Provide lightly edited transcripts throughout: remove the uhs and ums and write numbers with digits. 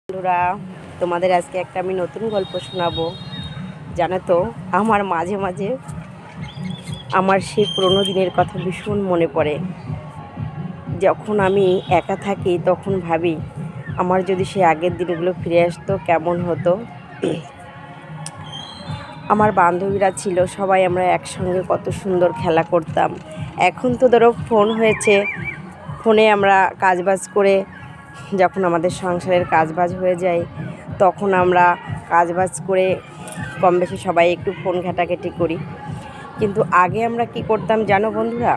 বন্ধুরা, তোমাদের আজকে একটা আমি নতুন গল্প শোনাবো। জানো তো, আমার মাঝে মাঝে আমার সেই পুরোনো দিনের কথা ভীষণ মনে পড়ে। যখন আমি একা থাকি তখন ভাবি আমার যদি সেই আগের দিনগুলো ফিরে আসতো কেমন হতো। আমার বান্ধবীরা ছিল, সবাই আমরা একসঙ্গে কত সুন্দর খেলা করতাম। এখন তো ধরো ফোন হয়েছে, ফোনে আমরা কাজবাজ করে যখন আমাদের সংসারের কাজবাজ হয়ে যায় তখন আমরা কাজবাজ করে কম বেশি সবাই একটু ফোন ঘাটাঘাটি করি। কিন্তু আগে আমরা কি করতাম জানো বন্ধুরা,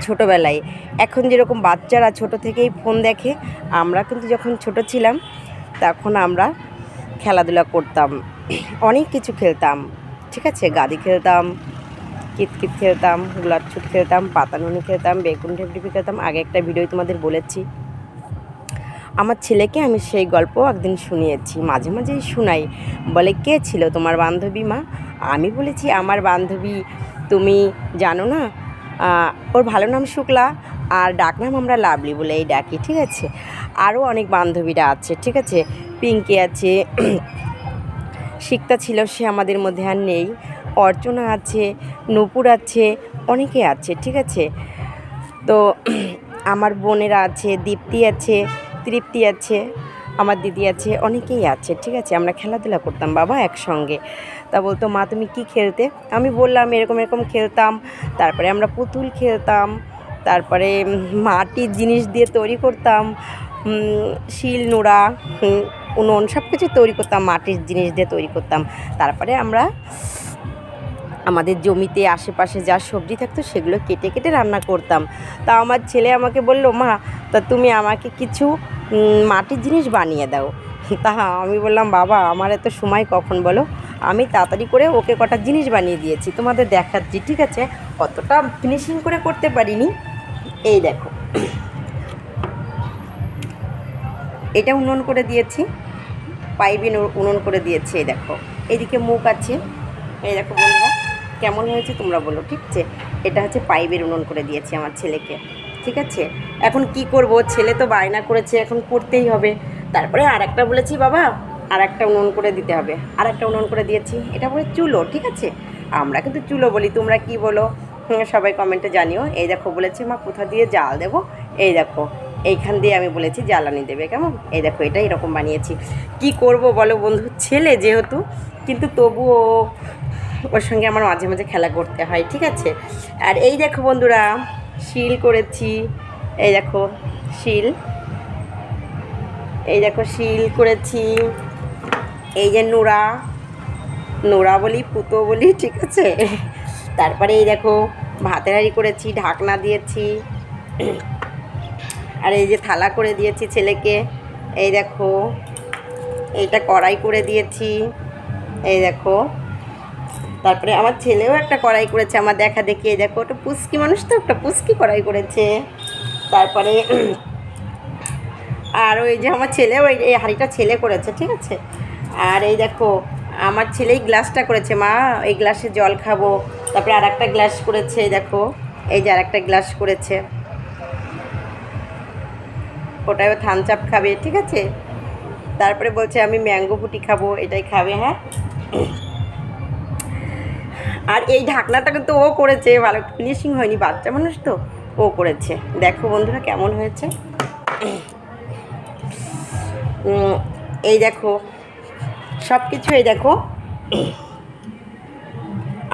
ছোটোবেলায় এখন যেরকম বাচ্চারা ছোট থেকেই ফোন দেখে, আমরা কিন্তু যখন ছোট ছিলাম তখন আমরা খেলাধুলা করতাম, অনেক কিছু খেলতাম। ঠিক আছে, গাদি খেলতাম, কিতকিত খেলতাম, গোলাপ ছুট খেলতাম, পাতানুনি খেলতাম, বেগুন ঢেপঢেপি খেলতাম। আগে একটা ভিডিও তোমাদের বলেছি। আমার ছেলেকে আমি সেই গল্প একদিন শুনিয়েছি, মাঝে মাঝেই শোনাই। বলে, কে ছিল তোমার বান্ধবী মা? আমি বলেছি, আমার বান্ধবী তুমি জানো না, ওর ভালো নাম শুক্লা, আর ডাকনাম আমরা লাভলি বলেই ডাকি। ঠিক আছে, আরও অনেক বান্ধবীরা আছে। ঠিক আছে, পিঙ্কি আছে, শিক্তা ছিল, সে আমাদের মধ্যে আর নেই, অর্চনা আছে, নূপুর আছে, অনেকে আছে। ঠিক আছে, তো আমার বোনেরা আছে, দীপ্তি আছে, তৃপ্তি আছে, আমার দিদি আছে, অনেকেই আছে। ঠিক আছে, আমরা খেলাধুলা করতাম বাবা একসঙ্গে। তা বলতো, মা তুমি কি খেলতে? আমি বললাম এরকম এরকম খেলতাম। তারপরে আমরা পুতুল খেলতাম, তারপরে মাটির জিনিস দিয়ে তৈরি করতাম, শিল নোড়া, উনুন সব কিছু তৈরি করতাম, মাটির জিনিস দিয়ে তৈরি করতাম। তারপরে আমরা আমাদের জমিতে আশেপাশে যা সবজি থাকতো সেগুলো কেটে কেটে রান্না করতাম। তা আমার ছেলে আমাকে বলল, মা তা তুমি আমাকে কিছু মাটির জিনিস বানিয়ে দাও। তা আমি বললাম, বাবা আমার এত সময় কখন বলো, আমি তাড়াতাড়ি করে ওকে কটা জিনিস বানিয়ে দিয়েছি, তোমাদের দেখাচ্ছি। ঠিক আছে, অতটা ফিনিশিং করে করতে পারিনি। এই দেখো, এটা উনুন করে দিয়েছি, পাইপিন উনুন করে দিয়েছি। এই দেখো, এইদিকে মুখ আছে। এই দেখো বন্ধুরা, কেমন হয়েছে তোমরা বলো। ঠিক আছে, এটা হচ্ছে পাইপের উনুন করে দিয়েছি আমার ছেলেকে। ঠিক আছে, এখন কি করব, ছেলে তো বায়না করেছে, এখন করতেই হবে। তারপরে আর একটা বলেছি, বাবা আর একটা উনুন করে দিতে হবে, আর একটা উনুন করে দিয়েছি। এটা বলে চুলো। ঠিক আছে, আমরা কিন্তু চুলো বলি, তোমরা কি বলো সবাই কমেন্টে জানিও। এই দেখো বলেছে, মা কোথা দিয়ে জাল দেবো? এই দেখো, এইখান দিয়ে আমি বলেছি জ্বালানি দেবে, কেমন? এই দেখো, এটা এরকম বানিয়েছি। কি করব বলো বন্ধু, ছেলে যেহেতু, কিন্তু তবুও ওর সঙ্গে আমার মাঝে মাঝে খেলা করতে হয়। ঠিক আছে, আর এই দেখো বন্ধুরা, শিল করেছি। এই দেখো শিল, এই দেখো শিল করেছি। এই যে নোড়া, নোড়া বলি, পুতো বলি। ঠিক আছে, তারপরে এই দেখো ভাতের হাঁড়ি করেছি, ঢাকনা দিয়েছি, আর এই যে থালা করে দিয়েছি ছেলেকে। এই দেখো, এইটা কড়াই করে দিয়েছি। এই দেখো, তারপরে আমার ছেলেও একটা কড়াই করেছে আমার দেখা দেখি। এই দেখো, ওটা পুচকি মানুষ তো, একটা পুচকি কড়াই করেছে। তারপরে আর ওই যে আমার ছেলেও এই হাঁড়িটা ছেলে করেছে। ঠিক আছে, আর এই দেখো আমার ছেলেই গ্লাসটা করেছে, মা এই গ্লাসে জল খাবো। তারপরে আর একটা গ্লাস করেছে। এই দেখো, এই যে আর একটা গ্লাস করেছে, ওটাও থামস আপ খাবে। ঠিক আছে, তারপরে বলছে আমি ম্যাঙ্গো ফুটি খাবো, এটাই খাবে। হ্যাঁ, আর এই ঢাকনাটা কিন্তু ও করেছে, ভালো ফিনিশিং হয়নি, বাচ্চা মানুষ তো, ও করেছে। দেখো বন্ধুরা কেমন হয়েছে। এই দেখো সব কিছু। এই দেখো,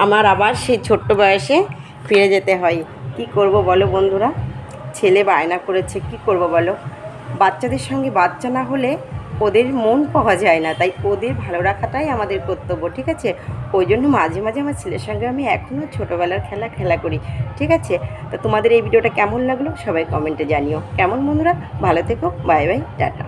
আমার আবার সেই ছোট্ট বয়সে ফিরে যেতে হয়। কি করব বলো বন্ধুরা, ছেলে বায়না করেছে, কি করব বলো। বাচ্চাদের সঙ্গে বাচ্চা না হলে ওদের মন পাওয়া যায় না, তাই ওদের ভালো রাখাটাই আমাদের কর্তব্য। ঠিক আছে, ওই জন্য মাঝে মাঝে আমার ছেলের সঙ্গে আমি এখনও ছোটোবেলার খেলা করি। ঠিক আছে, তো তোমাদের এই ভিডিওটা কেমন লাগলো সবাই কমেন্টে জানিও। কেমন বন্ধুরা, ভালো থেকো, বাই বাই, টাটা।